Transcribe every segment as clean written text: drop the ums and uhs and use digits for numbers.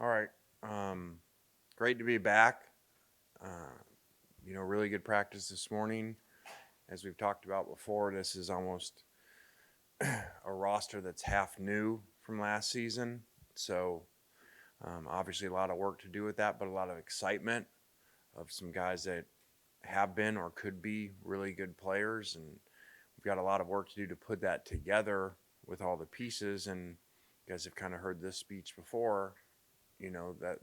All right. Great to be back. Uh, really good practice this morning. As we've talked about before, this is almost a roster that's half new from last season. So, obviously, a lot of work to do with that, but a lot of excitement of some guys that have been or could be really good players. And we've got a lot of work to do to put that together with all the pieces. And you guys have kind of heard this speech before.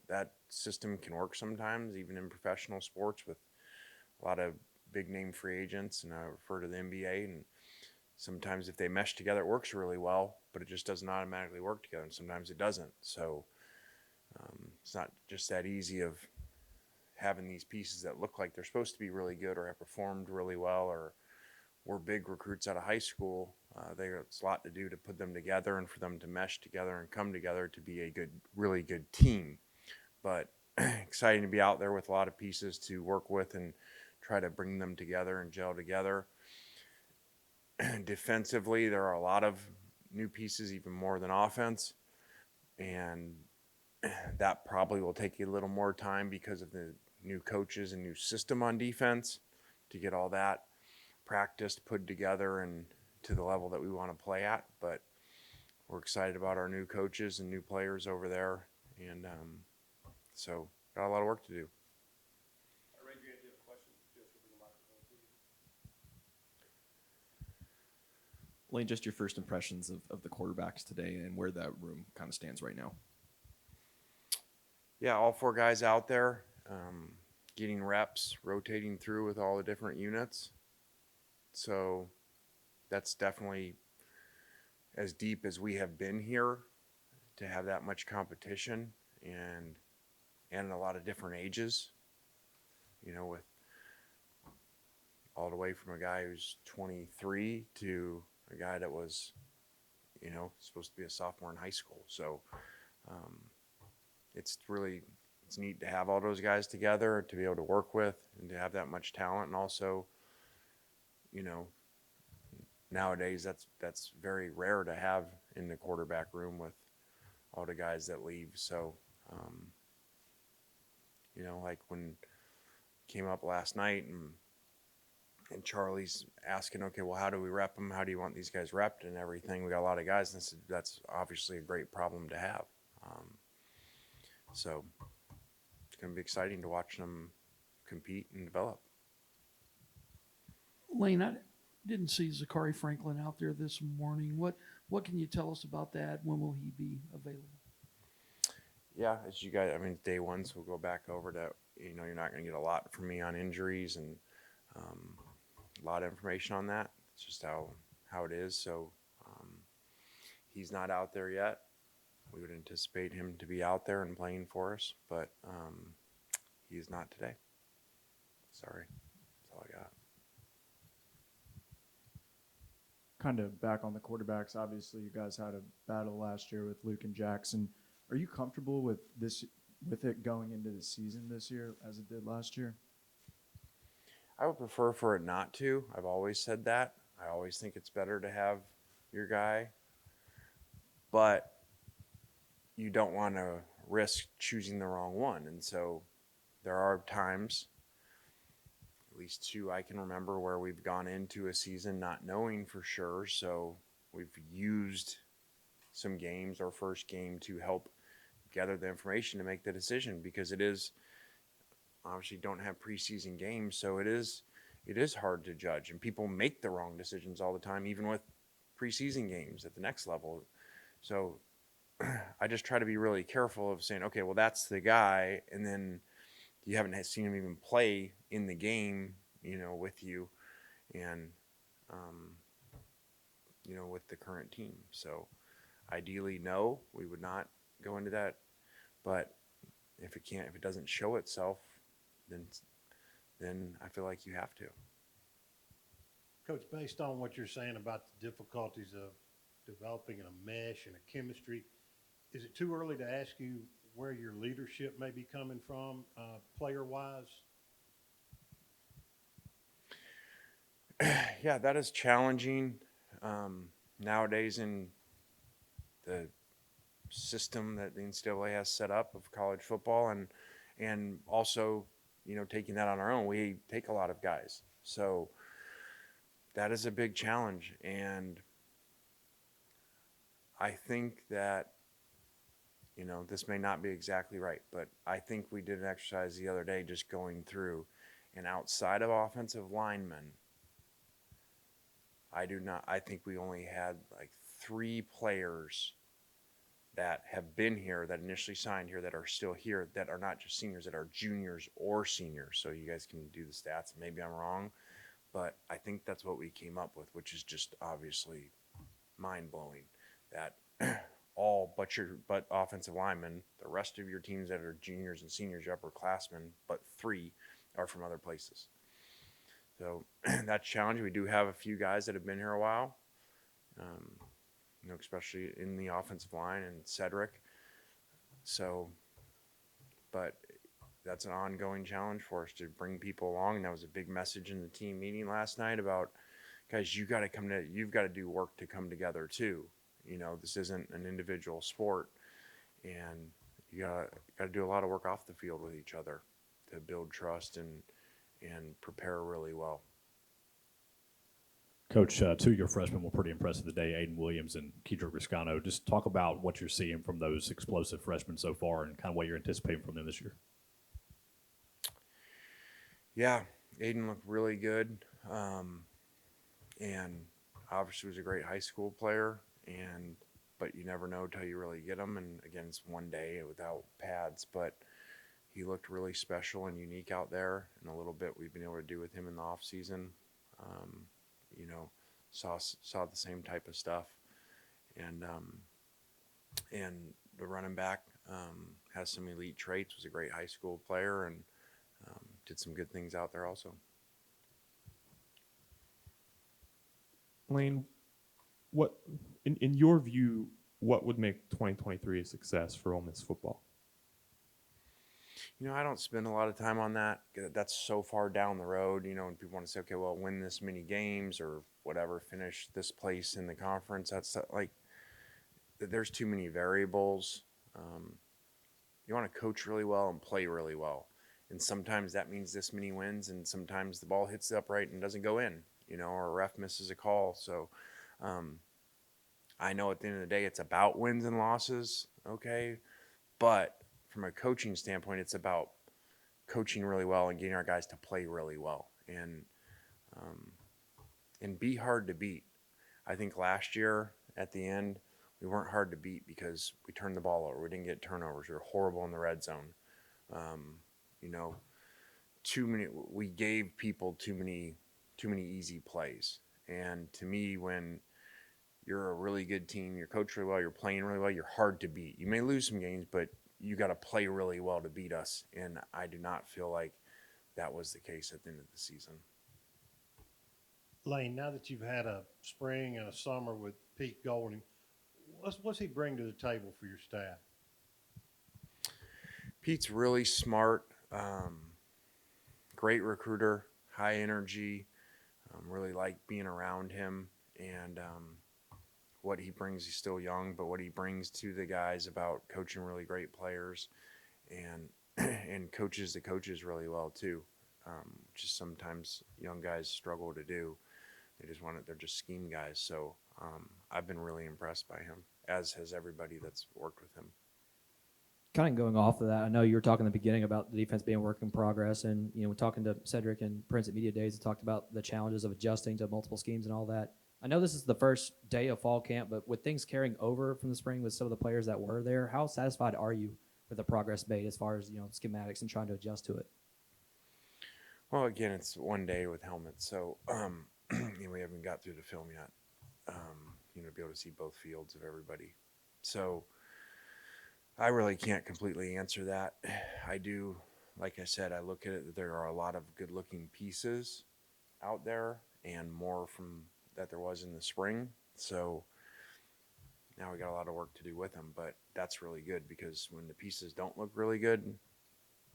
That system can work sometimes, even in professional sports, with a lot of big name free agents, and I refer to the NBA. And sometimes if they mesh together, it works really well, but it just doesn't automatically work together, and sometimes it doesn't. So it's not just that easy of having these pieces that look like they're supposed to be really good or have performed really well or were big recruits out of high school. There's a lot to do to put them together and for them to mesh together and come together to be a good, really good team. But exciting to be out there with a lot of pieces to work with and try to bring them together and gel together. Defensively, there are a lot of new pieces, even more than offense. And that probably will take a little more time because of the new coaches and new system on defense to get all that practiced, put together, and to the level that we want to play at. But we're excited about our new coaches and new players over there. And so got a lot of work to do. Lane, just your first impressions of the quarterbacks today and where that room kind of stands right now. Yeah, all four guys out there, getting reps, rotating through with all the different units. So that's definitely as deep as we have been here to have that much competition and a lot of different ages. With all the way from a guy who's 23 to a guy that was, supposed to be a sophomore in high school. So it's neat to have all those guys together, to be able to work with and to have that much talent. And also, nowadays that's very rare to have in the quarterback room with all the guys that leave. So, like when came up last night and Charlie's asking, okay, well, how do we rep them? How do you want these guys repped and everything? We got a lot of guys, and that's obviously a great problem to have. So it's going to be exciting to watch them compete and develop. Lane, I didn't see Zachary Franklin out there this morning. What can you tell us about that? When will he be available? Yeah, as you guys, day one, so we'll go back over that. You're not going to get a lot from me on injuries and a lot of information on that. It's just how it is. So he's not out there yet. We would anticipate him to be out there and playing for us, but he's not today. Sorry, that's all I got. Kind of back on the quarterbacks, obviously you guys had a battle last year with Luke and Jackson. Are you comfortable with it going into the season this year as it did last year? I would prefer for it not to. I've always said that. I always think it's better to have your guy, but you don't want to risk choosing the wrong one. And so there are times, at least two I can remember, where we've gone into a season not knowing for sure. So we've used some games, our first game, to help gather the information to make the decision, because it is obviously don't have preseason games. So it is hard to judge, and people make the wrong decisions all the time, even with preseason games at the next level. So I just try to be really careful of saying, okay, well, that's the guy, and then you haven't seen him even play in the game, with you, and with the current team. So ideally, no, we would not go into that. But if it doesn't show itself, then I feel like you have to. Coach, based on what you're saying about the difficulties of developing a mesh and a chemistry, is it too early to ask you where your leadership may be coming from, player-wise? Yeah, that is challenging nowadays in the system that the NCAA has set up of college football, and also, taking that on our own. We take a lot of guys, so that is a big challenge, and I think that, this may not be exactly right, but I think we did an exercise the other day just going through, and outside of offensive linemen, I think we only had like 3 players that have been here, that initially signed here, that are still here, that are not just seniors, that are juniors or seniors. So you guys can do the stats. Maybe I'm wrong, but I think that's what we came up with, which is just obviously mind-blowing, that all but offensive linemen, the rest of your teams that are juniors and seniors, your upperclassmen, but 3 are from other places. So that's challenging. We do have a few guys that have been here a while, especially in the offensive line and Cedric. So, but that's an ongoing challenge for us to bring people along. And that was a big message in the team meeting last night about, guys, you've got to do work to come together too. This isn't an individual sport, and you got to do a lot of work off the field with each other to build trust and prepare really well. Coach, 2 of your freshmen were pretty impressive today, Aiden Williams and Kedrick Riscano. Just talk about what you're seeing from those explosive freshmen so far and kind of what you're anticipating from them this year. Yeah, Aiden looked really good, and obviously was a great high school player, but you never know till you really get him, and again, it's one day without pads, but he looked really special and unique out there, and a little bit we've been able to do with him in the off season. Saw the same type of stuff, and the running back has some elite traits, was a great high school player, and did some good things out there also. Lane, what in your view, what would make 2023 a success for Ole Miss football? I don't spend a lot of time on that. That's so far down the road, and people want to say, okay, well, win this many games or whatever, finish this place in the conference. That's like, there's too many variables. You want to coach really well and play really well. And sometimes that means this many wins, and sometimes the ball hits the upright and doesn't go in, or a ref misses a call. So I know at the end of the day, it's about wins and losses, okay? But from a coaching standpoint, it's about coaching really well and getting our guys to play really well and be hard to beat. I think last year at the end, we weren't hard to beat because we turned the ball over. We didn't get turnovers. We were horrible in the red zone. We gave people too many easy plays. And to me, when you're a really good team, you're coached really well, you're playing really well, you're hard to beat. You may lose some games, but you got to play really well to beat us. And I do not feel like that was the case at the end of the season. Lane, now that you've had a spring and a summer with Pete Golding, what's he bring to the table for your staff? Pete's really smart, great recruiter, high energy, really like being around him, and what he brings, he's still young, but what he brings to the guys about coaching really great players and coaches the coaches really well too, which is sometimes young guys struggle to do. They're just scheme guys. So I've been really impressed by him, as has everybody that's worked with him. Kind of going off of that, I know you were talking in the beginning about the defense being a work in progress, and we're talking to Cedric and Prince at Media Days, he talked about the challenges of adjusting to multiple schemes and all that. I know this is the first day of fall camp, but with things carrying over from the spring with some of the players that were there, how satisfied are you with the progress made as far as schematics and trying to adjust to it? Well, again, it's one day with helmets, so we haven't got through the film yet. To be able to see both fields of everybody, so I really can't completely answer that. I do, like I said, I look at it, there are a lot of good-looking pieces out there, and more from that there was in the spring. So now we got a lot of work to do with them, but that's really good because when the pieces don't look really good,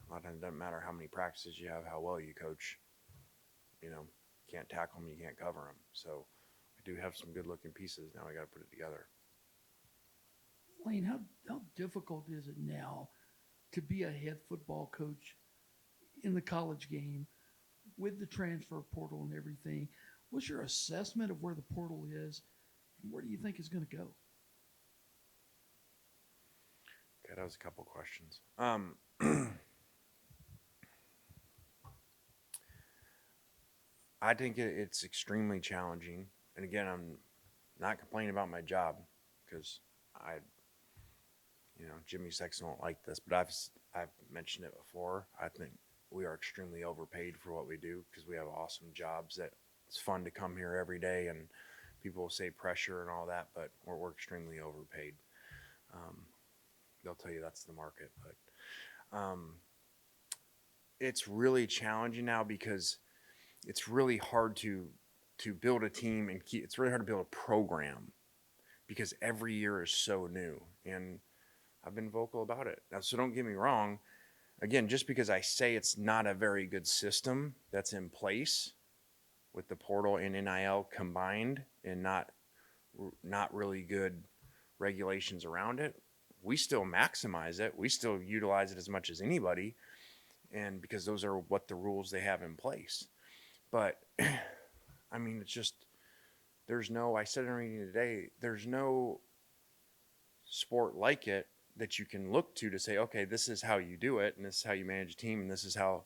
a lot of times it doesn't matter how many practices you have, how well you coach. You can't tackle them, you can't cover them. So we do have some good-looking pieces. Now we got to put it together. Lane, how difficult is it now to be a head football coach in the college game with the transfer portal and everything? What's your assessment of where the portal is, and where do you think it's going to go? Okay, that was a couple questions. I think it's extremely challenging. And again, I'm not complaining about my job because Jimmy Sexton won't like this, but I've mentioned it before. I think we are extremely overpaid for what we do because we have awesome jobs that it's fun to come here every day, and people will say pressure and all that, but we're extremely overpaid. They'll tell you that's the market, but it's really challenging now because it's really hard to build a team and it's really hard to build a program because every year is so new, and I've been vocal about it. Now, so don't get me wrong. Again, just because I say it's not a very good system that's in place with the portal and NIL combined and not really good regulations around it, we still maximize it. We still utilize it as much as anybody, and because those are what the rules they have in place. But I mean, it's just I said in a meeting today, there's no sport like it that you can look to say, okay, this is how you do it, and this is how you manage a team, and this is how,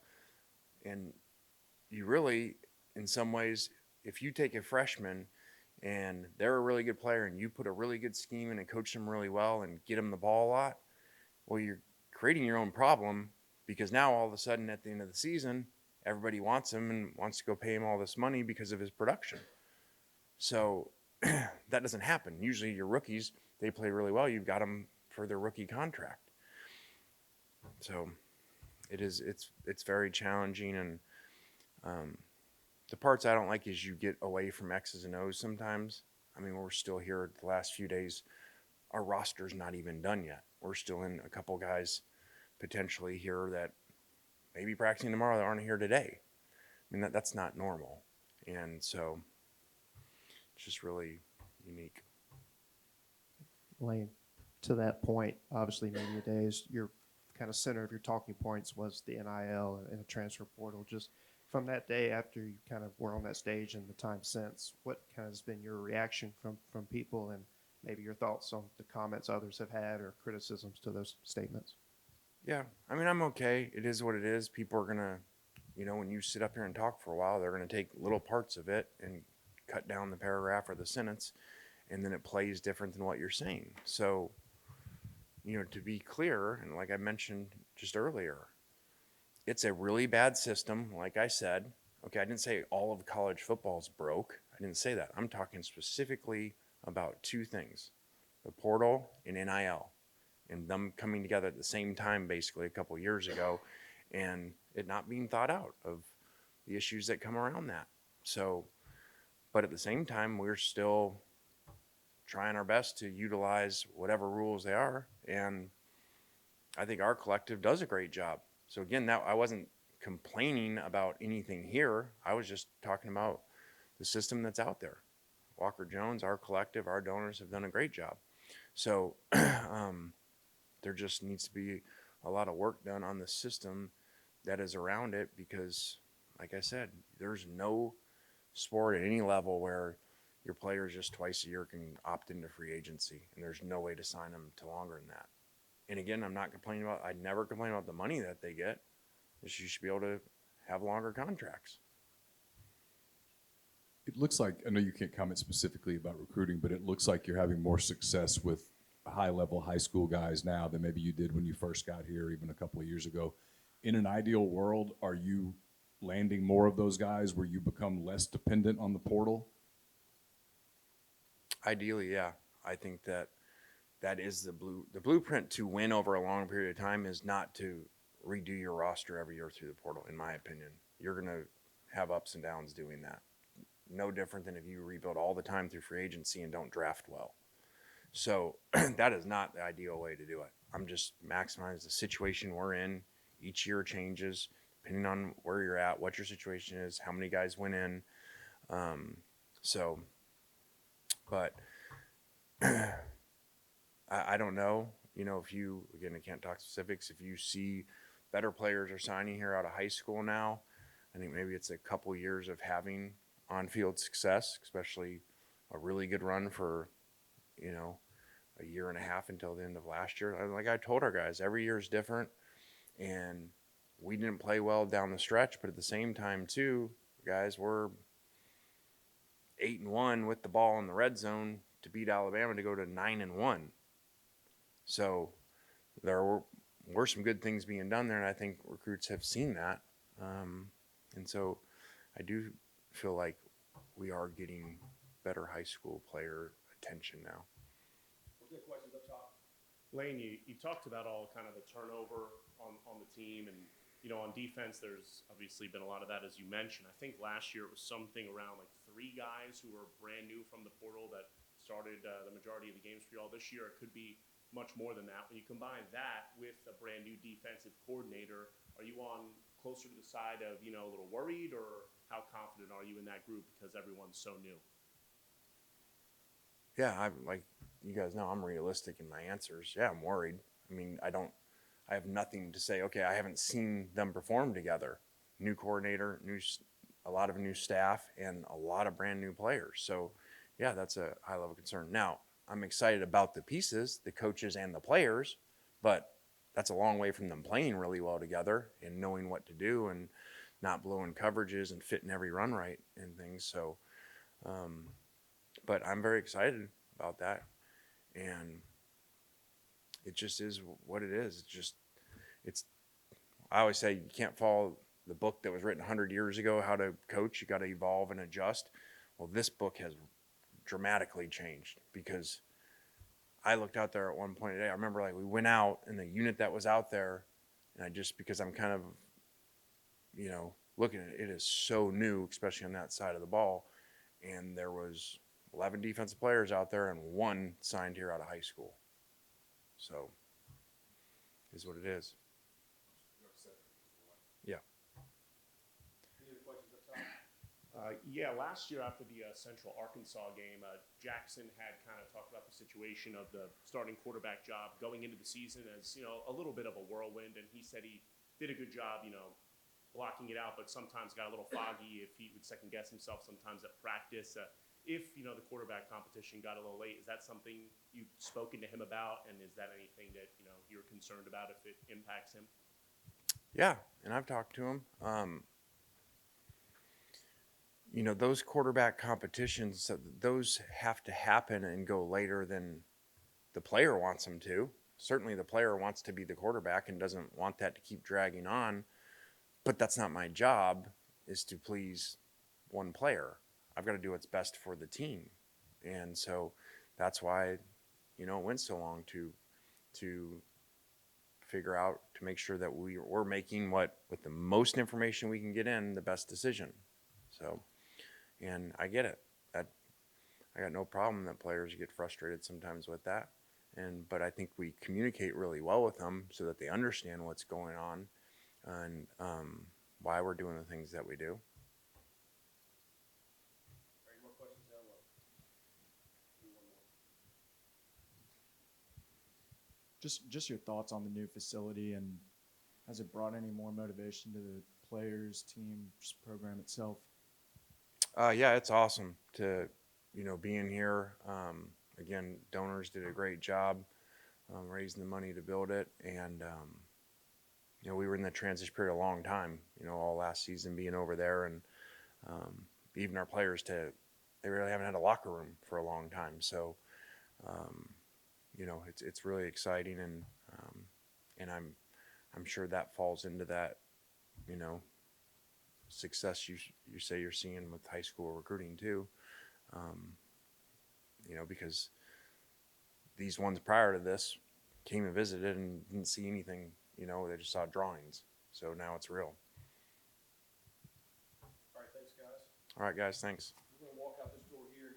and you really, in some ways, if you take a freshman and they're a really good player and you put a really good scheme in and coach them really well and get them the ball a lot, well, you're creating your own problem because now all of a sudden at the end of the season, everybody wants him and wants to go pay him all this money because of his production. So that doesn't happen. Usually your rookies, they play really well. You've got them for their rookie contract. So it's very challenging. And the parts I don't like is you get away from X's and O's sometimes. I mean, we're still here the last few days. Our roster's not even done yet. We're still in a couple guys potentially here that maybe practicing tomorrow that aren't here today. I mean, that's not normal. And so it's just really unique. Lane, to that point, obviously media days, your kind of center of your talking points was the NIL and the transfer portal. Just from that day after you kind of were on that stage and the time since, what kind of has been your reaction from people and maybe your thoughts on the comments others have had or criticisms to those statements? Yeah, I mean, I'm okay. It is what it is. People are going to, when you sit up here and talk for a while, they're going to take little parts of it and cut down the paragraph or the sentence, and then it plays different than what you're saying. So, to be clear, and like I mentioned just earlier, it's a really bad system, like I said. Okay, I didn't say all of college football's broke. I didn't say that. I'm talking specifically about two things, the portal and NIL, and them coming together at the same time basically a couple years ago, and it not being thought out of the issues that come around that. So, but at the same time, we're still trying our best to utilize whatever rules they are, and I think our collective does a great job. So again, I wasn't complaining about anything here. I was just talking about the system that's out there. Walker Jones, our collective, our donors have done a great job. So there just needs to be a lot of work done on the system that is around it because, like I said, there's no sport at any level where your players just twice a year can opt into free agency, and there's no way to sign them to longer than that. And again, I never complain about the money that they get. You should be able to have longer contracts. It looks like, I know you can't comment specifically about recruiting, but it looks like you're having more success with high-level high school guys now than maybe you did when you first got here even a couple of years ago. In an ideal world, are you landing more of those guys where you become less dependent on the portal? Ideally, yeah. I think that is the blueprint to win over a long period of time is not to redo your roster every year through the portal, in my opinion. You're going to have ups and downs doing that. No different than if you rebuild all the time through free agency and don't draft well. So that is not the ideal way to do it. I'm just maximizing the situation we're in. Each year changes depending on where you're at, what your situation is, how many guys went in. But I don't know, if you, again, I can't talk specifics, if you see better players are signing here out of high school now. I think maybe it's a couple years of having on-field success, especially a really good run for, a year and a half until the end of last year. Like I told our guys, every year is different, and we didn't play well down the stretch, but at the same time too, guys, we're 8-1 with the ball in the red zone to beat Alabama to go to 9-1. So there were some good things being done there, and I think recruits have seen that. And so I do feel like we are getting better high school player attention now. We'll get questions up top. Lane, you talked about all kind of the turnover on the team, and on defense, there's obviously been a lot of that, as you mentioned. I think last year it was something around like 3 guys who were brand new from the portal that started the majority of the games for y'all. This year it could be much more than that. When you combine that with a brand new defensive coordinator, are you on closer to the side of, a little worried, or how confident are you in that group because everyone's so new? Yeah, I'm like you guys know, I'm realistic in my answers. Yeah, I'm worried. I mean, I have nothing to say. Okay, I haven't seen them perform together. New coordinator, a lot of new staff, and a lot of brand new players. So, yeah, that's a high level concern. Now, I'm excited about the pieces, the coaches and the players, but that's a long way from them playing really well together and knowing what to do and not blowing coverages and fitting every run right and things. So, but I'm very excited about that. And it just is what it is. I always say you can't follow the book that was written 100 years ago, how to coach. You got to evolve and adjust. Well, this book has dramatically changed because I looked out there at one point today. I remember like we went out and the unit that was out there, and because I'm kind of, looking at it, it is so new, especially on that side of the ball. And there was 11 defensive players out there and 1 signed here out of high school. So, is what it is. Yeah. Any other questions up top? Yeah, last year after the Central Arkansas game, Jackson had kind of talked about the situation of the starting quarterback job going into the season as, a little bit of a whirlwind, and he said he did a good job, blocking it out, but sometimes got a little foggy if he would second guess himself sometimes at practice. If, the quarterback competition got a little late, is that something you've spoken to him about, and is that anything that, you're concerned about if it impacts him? Yeah, and I've talked to him. Those quarterback competitions, those have to happen and go later than the player wants them to. Certainly the player wants to be the quarterback and doesn't want that to keep dragging on, but that's not my job, is to please one player. I've got to do what's best for the team. And so that's why, it went so long to figure out, to make sure that we're making with the most information we can get in, the best decision. So, and I get it. I got no problem that players get frustrated sometimes with that. But I think we communicate really well with them so that they understand what's going on and why we're doing the things that we do. Any more questions down low? One more. Just your thoughts on the new facility, and has it brought any more motivation to the players, team, just program itself? Yeah, it's awesome to, be in here. Again, donors did a great job raising the money to build it. And, we were in the transition period a long time, all last season being over there. And even our players, they really haven't had a locker room for a long time. So, it's really exciting. And I'm sure that falls into that, success you say you're seeing with high school recruiting too. Because these ones prior to this came and visited and didn't see anything, they just saw drawings. So now it's real. All right, thanks, guys. All right, guys, thanks.